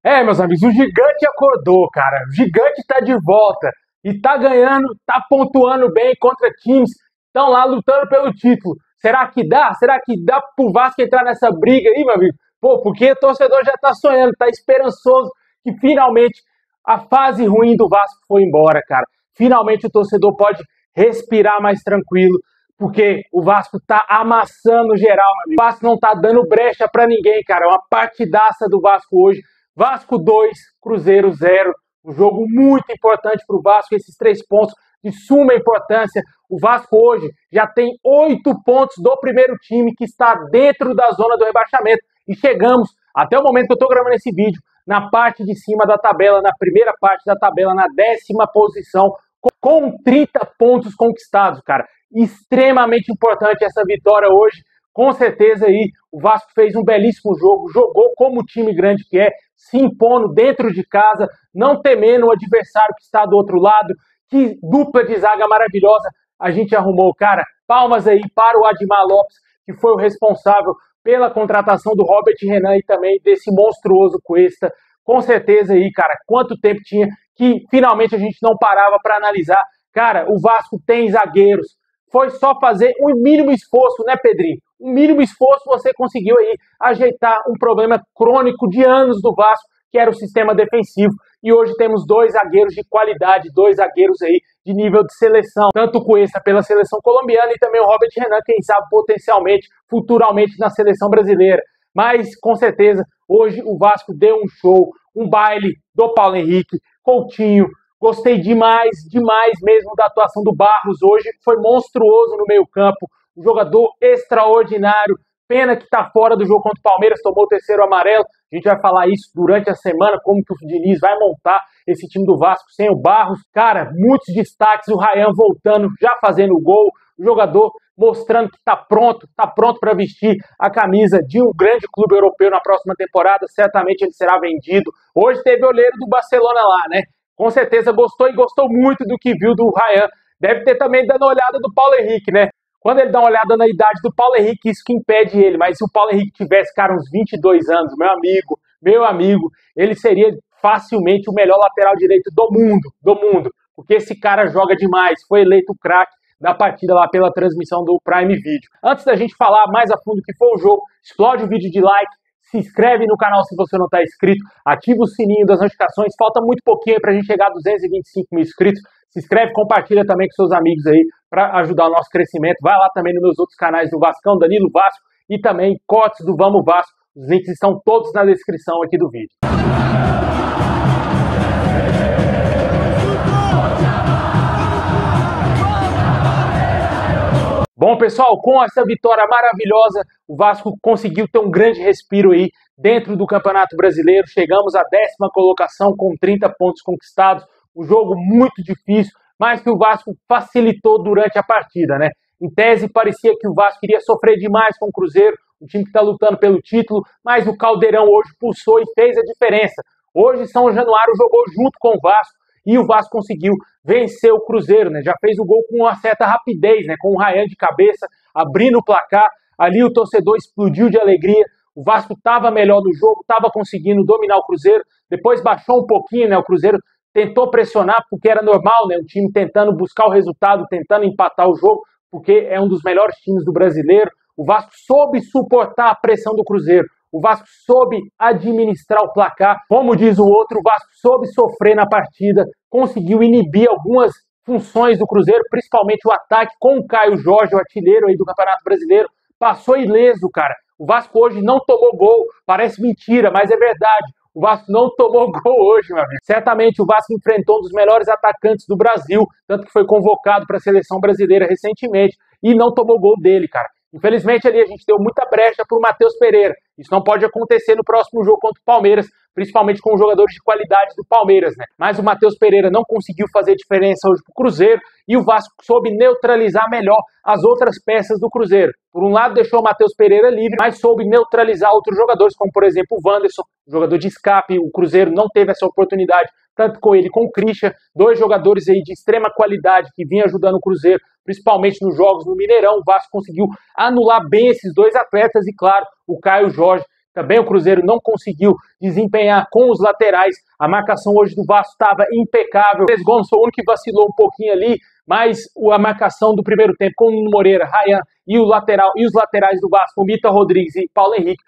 É, meus amigos, o gigante acordou, cara. O gigante tá de volta e tá ganhando, tá pontuando bem contra times que estão lá lutando pelo título. Será que dá? Será que dá pro Vasco entrar nessa briga aí, meu amigo? Pô, porque o torcedor já tá sonhando, tá esperançoso que finalmente a fase ruim do Vasco foi embora, cara. Finalmente o torcedor pode respirar mais tranquilo, porque o Vasco tá amassando geral, meu amigo. O Vasco não tá dando brecha pra ninguém, cara. É uma partidaça do Vasco hoje. Vasco 2, Cruzeiro 0. Um jogo muito importante para o Vasco, esses 3 pontos de suma importância. O Vasco hoje já tem 8 pontos do primeiro time que está dentro da zona do rebaixamento. E chegamos, até o momento que eu estou gravando esse vídeo, na parte de cima da tabela, na primeira parte da tabela, na 10ª posição, com 30 pontos conquistados, cara. Extremamente importante essa vitória hoje. Com certeza aí o Vasco fez um belíssimo jogo, jogou como o time grande que é, se impondo dentro de casa, não temendo o adversário que está do outro lado. Que dupla de zaga maravilhosa a gente arrumou, cara. Palmas aí para o Admar Lopes, que foi o responsável pela contratação do Robert Renan e também desse monstruoso Cuesta. Com certeza aí, cara, quanto tempo tinha que finalmente a gente não parava para analisar. Cara, o Vasco tem zagueiros. Foi só fazer um mínimo esforço, né, Pedrinho? Um mínimo esforço você conseguiu aí ajeitar um problema crônico de anos do Vasco, que era o sistema defensivo. E hoje temos 2 zagueiros de qualidade, 2 zagueiros aí de nível de seleção. Tanto o Cuesta pela seleção colombiana e também o Robert Renan, quem sabe potencialmente, futuramente na seleção brasileira. Mas, com certeza, hoje o Vasco deu um show, um baile do Paulo Henrique, Coutinho. Gostei demais, demais mesmo da atuação do Barros hoje. Foi monstruoso no meio-campo. Um jogador extraordinário. Pena que está fora do jogo contra o Palmeiras, tomou o 3º amarelo. A gente vai falar isso durante a semana, como que o Diniz vai montar esse time do Vasco sem o Barros. Cara, muitos destaques. O Ryan voltando, já fazendo o gol. O jogador mostrando que está pronto para vestir a camisa de um grande clube europeu na próxima temporada. Certamente ele será vendido. Hoje teve o olheiro do Barcelona lá, né? Com certeza gostou e gostou muito do que viu do Ryan. Deve ter também dado uma olhada do Paulo Henrique, né? Quando ele dá uma olhada na idade do Paulo Henrique, isso que impede ele. Mas se o Paulo Henrique tivesse, cara, uns 22 anos, meu amigo, ele seria facilmente o melhor lateral direito do mundo. Porque esse cara joga demais. Foi eleito o craque da partida lá pela transmissão do Prime Video. Antes da gente falar mais a fundo o que foi o jogo, explode o vídeo de like. Se inscreve no canal se você não está inscrito, ativa o sininho das notificações, falta muito pouquinho para a gente chegar a 225 mil inscritos. Se inscreve, compartilha também com seus amigos aí para ajudar o nosso crescimento. Vai lá também nos meus outros canais do Vascão, Danilo Vasco e também cortes do Vamos Vasco. Os links estão todos na descrição aqui do vídeo. Bom, pessoal, com essa vitória maravilhosa, o Vasco conseguiu ter um grande respiro aí dentro do Campeonato Brasileiro. Chegamos à 10ª colocação com 30 pontos conquistados. Um jogo muito difícil, mas que o Vasco facilitou durante a partida, né? Em tese, parecia que o Vasco iria sofrer demais com o Cruzeiro, o time que está lutando pelo título, mas o Caldeirão hoje pulsou e fez a diferença. Hoje, São Januário jogou junto com o Vasco e o Vasco conseguiu vencer o Cruzeiro, né? Já fez o gol com uma certa rapidez, né? Com o Ryan de cabeça, abrindo o placar. Ali o torcedor explodiu de alegria. O Vasco estava melhor no jogo, estava conseguindo dominar o Cruzeiro. Depois baixou um pouquinho, né? O Cruzeiro tentou pressionar, porque era normal, né? O time tentando buscar o resultado, tentando empatar o jogo, porque é um dos melhores times do brasileiro. O Vasco soube suportar a pressão do Cruzeiro. O Vasco soube administrar o placar. Como diz o outro, o Vasco soube sofrer na partida, conseguiu inibir algumas funções do Cruzeiro, principalmente o ataque com o Caio Jorge, o artilheiro aí do Campeonato Brasileiro. Passou ileso, cara. O Vasco hoje não tomou gol. Parece mentira, mas é verdade. O Vasco não tomou gol hoje, meu amigo. Certamente o Vasco enfrentou um dos melhores atacantes do Brasil, tanto que foi convocado para a seleção brasileira recentemente e não tomou gol dele, cara. Infelizmente ali a gente deu muita brecha para o Matheus Pereira. Isso não pode acontecer no próximo jogo contra o Palmeiras, principalmente com os jogadores de qualidade do Palmeiras, né? Mas o Matheus Pereira não conseguiu fazer diferença hoje para o Cruzeiro e o Vasco soube neutralizar melhor as outras peças do Cruzeiro. Por um lado deixou o Matheus Pereira livre, mas soube neutralizar outros jogadores, como por exemplo o Wanderson, jogador de escape. O Cruzeiro não teve essa oportunidade, tanto com ele como com o Christian, 2 jogadores aí de extrema qualidade que vinham ajudando o Cruzeiro, principalmente nos jogos no Mineirão. O Vasco conseguiu anular bem esses 2 atletas e, claro, o Caio Jorge, Também o Cruzeiro não conseguiu desempenhar com os laterais. A marcação hoje do Vasco estava impecável. O Gomes foi o único que vacilou um pouquinho ali, mas a marcação do primeiro tempo com o Nuno Moreira, Ryan e os laterais do Vasco, o Mita Rodrigues e Paulo Henrique,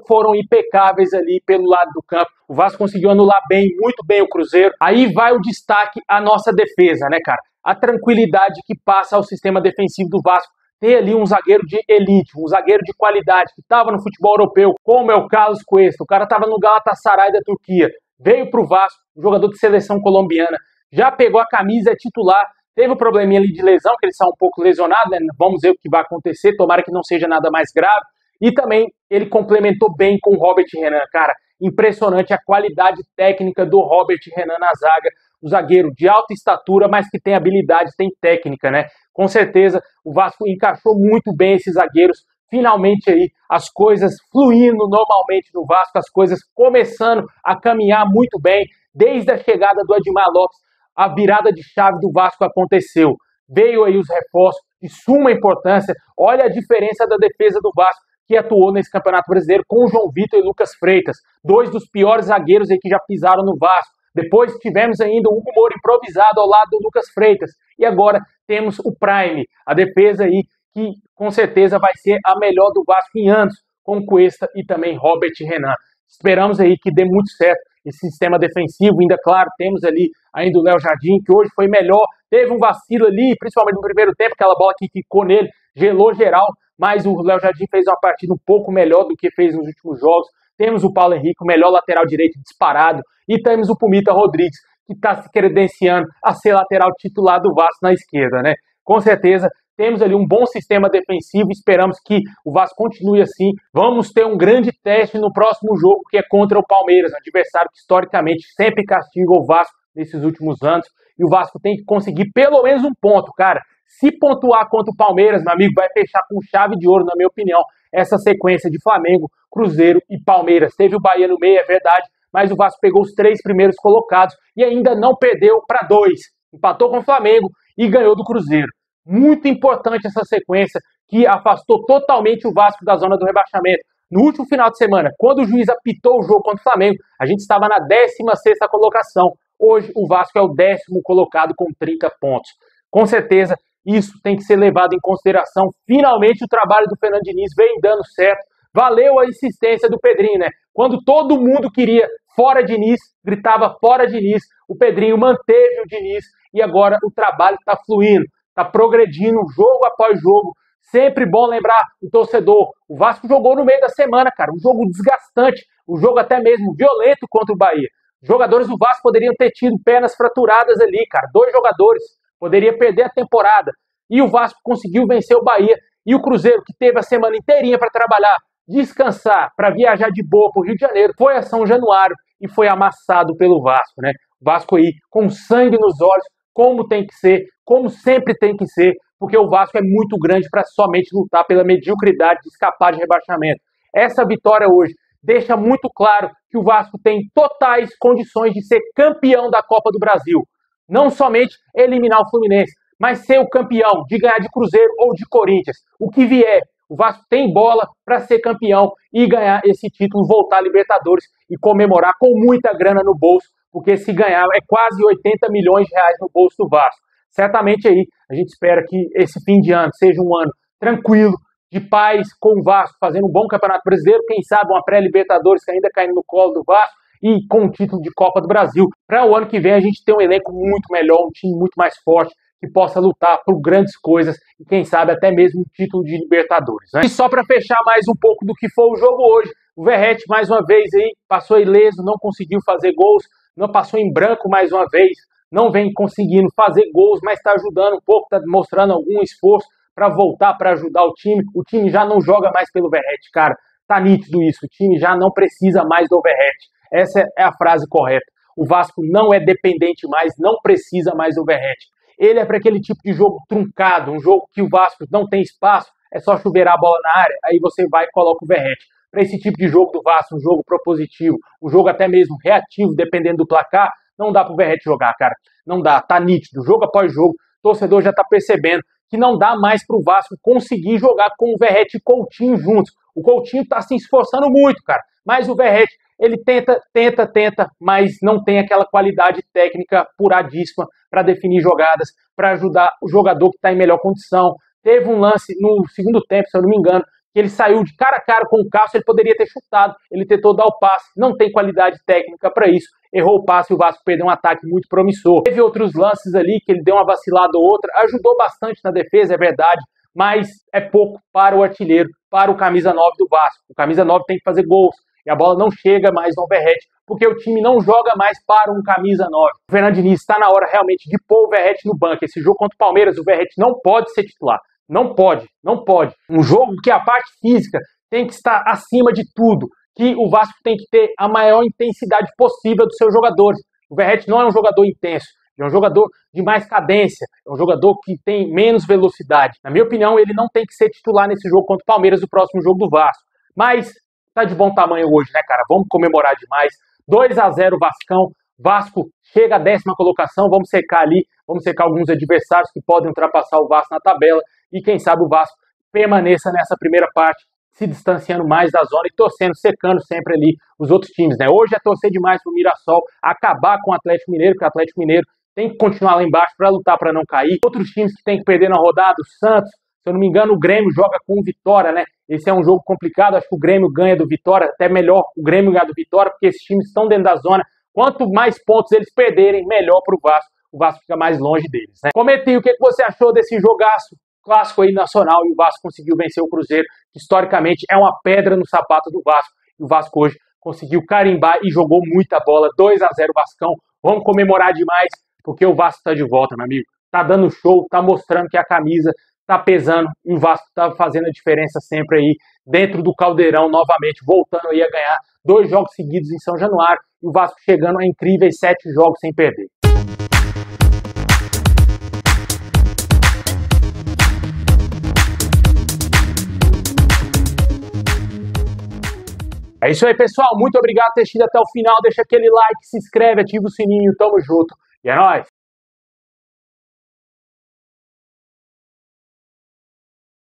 foram impecáveis ali pelo lado do campo. O Vasco conseguiu anular bem, muito bem o Cruzeiro. Aí vai o destaque à nossa defesa, né, cara? A tranquilidade que passa ao sistema defensivo do Vasco. Ter ali um zagueiro de elite, um zagueiro de qualidade, que estava no futebol europeu, como é o Carlos Cuesta. O cara estava no Galatasaray da Turquia, veio para o Vasco, jogador de seleção colombiana, já pegou a camisa, é titular, teve um probleminha ali de lesão, que ele está um pouco lesionado, né? Vamos ver o que vai acontecer, tomara que não seja nada mais grave. E também ele complementou bem com o Robert Renan, cara. Impressionante a qualidade técnica do Robert Renan na zaga. O zagueiro de alta estatura, mas que tem habilidade, tem técnica, né? Com certeza o Vasco encaixou muito bem esses zagueiros. Finalmente aí as coisas fluindo normalmente no Vasco, as coisas começando a caminhar muito bem. Desde a chegada do Admar Lopes, a virada de chave do Vasco aconteceu. Veio aí os reforços de suma importância. Olha a diferença da defesa do Vasco, que atuou nesse Campeonato Brasileiro com o João Vitor e Lucas Freitas, dois dos piores zagueiros aí que já pisaram no Vasco. Depois tivemos ainda o Hugo Moura improvisado ao lado do Lucas Freitas. E agora temos o Prime, a defesa aí que com certeza vai ser a melhor do Vasco em anos, com Cuesta e também Robert Renan. Esperamos aí que dê muito certo esse sistema defensivo. Ainda, claro, temos ali ainda o Léo Jardim, que hoje foi melhor. Teve um vacilo ali, principalmente no primeiro tempo, aquela bola que ficou nele, gelou geral. Mas o Léo Jardim fez uma partida um pouco melhor do que fez nos últimos jogos. Temos o Paulo Henrique, o melhor lateral direito disparado. E temos o Pumita Rodrigues, que está se credenciando a ser lateral titular do Vasco na esquerda, né? Com certeza, temos ali um bom sistema defensivo. Esperamos que o Vasco continue assim. Vamos ter um grande teste no próximo jogo, que é contra o Palmeiras, um adversário que historicamente sempre castiga o Vasco nesses últimos anos. E o Vasco tem que conseguir pelo menos um ponto, cara. Se pontuar contra o Palmeiras, meu amigo, vai fechar com chave de ouro, na minha opinião, essa sequência de Flamengo, Cruzeiro e Palmeiras. Teve o Bahia no meio, é verdade, mas o Vasco pegou os 3 primeiros colocados e ainda não perdeu para 2. Empatou com o Flamengo e ganhou do Cruzeiro. Muito importante essa sequência que afastou totalmente o Vasco da zona do rebaixamento. No último final de semana, quando o juiz apitou o jogo contra o Flamengo, a gente estava na 16ª colocação. Hoje o Vasco é o 10º colocado com 30 pontos. Com certeza, isso tem que ser levado em consideração. Finalmente o trabalho do Fernando Diniz vem dando certo. Valeu a insistência do Pedrinho, né? Quando todo mundo queria fora Diniz, gritava fora Diniz, o Pedrinho manteve o Diniz e agora o trabalho está fluindo, está progredindo jogo após jogo. Sempre bom lembrar o torcedor, o Vasco jogou no meio da semana, cara, um jogo desgastante, um jogo até mesmo violento contra o Bahia. Os jogadores do Vasco poderiam ter tido pernas fraturadas ali, cara, 2 jogadores. Poderia perder a temporada. E o Vasco conseguiu vencer o Bahia. E o Cruzeiro, que teve a semana inteirinha para trabalhar, descansar, para viajar de boa para o Rio de Janeiro, foi a São Januário e foi amassado pelo Vasco, né? O Vasco aí com sangue nos olhos, como tem que ser, como sempre tem que ser, porque o Vasco é muito grande para somente lutar pela mediocridade de escapar de rebaixamento. Essa vitória hoje deixa muito claro que o Vasco tem totais condições de ser campeão da Copa do Brasil. Não somente eliminar o Fluminense, mas ser o campeão, de ganhar de Cruzeiro ou de Corinthians. O que vier, o Vasco tem bola para ser campeão e ganhar esse título, voltar a Libertadores e comemorar com muita grana no bolso, porque se ganhar é quase 80 milhões de reais no bolso do Vasco. Certamente aí a gente espera que esse fim de ano seja um ano tranquilo, de paz, com o Vasco fazendo um bom Campeonato Brasileiro, quem sabe uma pré-Libertadores que ainda caindo no colo do Vasco, e com o título de Copa do Brasil. Para o ano que vem a gente ter um elenco muito melhor, um time muito mais forte, que possa lutar por grandes coisas e quem sabe até mesmo um título de Libertadores, né? E só para fechar mais um pouco do que foi o jogo hoje, o Verratti mais uma vez aí passou ileso, não conseguiu fazer gols, não passou em branco mais uma vez, não vem conseguindo fazer gols, mas está ajudando um pouco, está mostrando algum esforço para voltar para ajudar o time. O time já não joga mais pelo Verratti, cara, tá nítido isso, o time já não precisa mais do Verratti. Essa é a frase correta. O Vasco não é dependente mais, não precisa mais do Verratti. Ele é para aquele tipo de jogo truncado, um jogo que o Vasco não tem espaço, é só chuveirar a bola na área, aí você vai e coloca o Verratti. Para esse tipo de jogo do Vasco, um jogo propositivo, um jogo até mesmo reativo, dependendo do placar, não dá para o Verratti jogar, cara. Não dá, tá nítido, jogo após jogo, torcedor já está percebendo que não dá mais para o Vasco conseguir jogar com o Verratti e Coutinho juntos. O Coutinho está se esforçando muito, cara, mas o Verratti, ele tenta, mas não tem aquela qualidade técnica puradíssima para definir jogadas, para ajudar o jogador que está em melhor condição. Teve um lance no segundo tempo, se eu não me engano, que ele saiu de cara a cara com o Cássio, ele poderia ter chutado, ele tentou dar o passe, não tem qualidade técnica para isso, errou o passe e o Vasco perdeu um ataque muito promissor. Teve outros lances ali que ele deu uma vacilada ou outra, ajudou bastante na defesa, é verdade, mas é pouco para o artilheiro, para o camisa 9 do Vasco. O camisa 9 tem que fazer gols, e a bola não chega mais no Verratti, porque o time não joga mais para um camisa 9. O Fernando Diniz está na hora realmente de pôr o Verratti no banco. Esse jogo contra o Palmeiras, o Verratti não pode ser titular. Não pode. Um jogo que a parte física tem que estar acima de tudo, que o Vasco tem que ter a maior intensidade possível dos seus jogadores. O Verratti não é um jogador intenso, é um jogador de mais cadência, é um jogador que tem menos velocidade. Na minha opinião, ele não tem que ser titular nesse jogo contra o Palmeiras, o próximo jogo do Vasco. Mas tá de bom tamanho hoje, né, cara? Vamos comemorar demais. 2-0 Vascão. Vasco chega à 10ª colocação. Vamos secar ali, vamos secar alguns adversários que podem ultrapassar o Vasco na tabela. E quem sabe o Vasco permaneça nessa primeira parte, se distanciando mais da zona e torcendo, secando sempre ali os outros times, né? Hoje é torcer demais pro Mirassol acabar com o Atlético Mineiro, porque o Atlético Mineiro tem que continuar lá embaixo para lutar para não cair. Outros times que tem que perder na rodada, o Santos, se eu não me engano, o Grêmio joga com o Vitória, né? Esse é um jogo complicado, acho que o Grêmio ganha do Vitória, até melhor o Grêmio ganhar do Vitória, porque esses times estão dentro da zona. Quanto mais pontos eles perderem, melhor pro Vasco. O Vasco fica mais longe deles, né? Comente aí o que você achou desse jogaço clássico aí nacional, e o Vasco conseguiu vencer o Cruzeiro, que historicamente é uma pedra no sapato do Vasco, e o Vasco hoje conseguiu carimbar e jogou muita bola. 2-0 Vascão, vamos comemorar demais, porque o Vasco tá de volta, meu amigo, tá dando show, tá mostrando que a camisa tá pesando, e o Vasco tá fazendo a diferença sempre aí, dentro do Caldeirão, novamente, voltando aí a ganhar 2 jogos seguidos em São Januário, e o Vasco chegando a incríveis 7 jogos sem perder. É isso aí, pessoal. Muito obrigado por ter assistido até o final. Deixa aquele like, se inscreve, ativa o sininho. Tamo junto. E é nóis!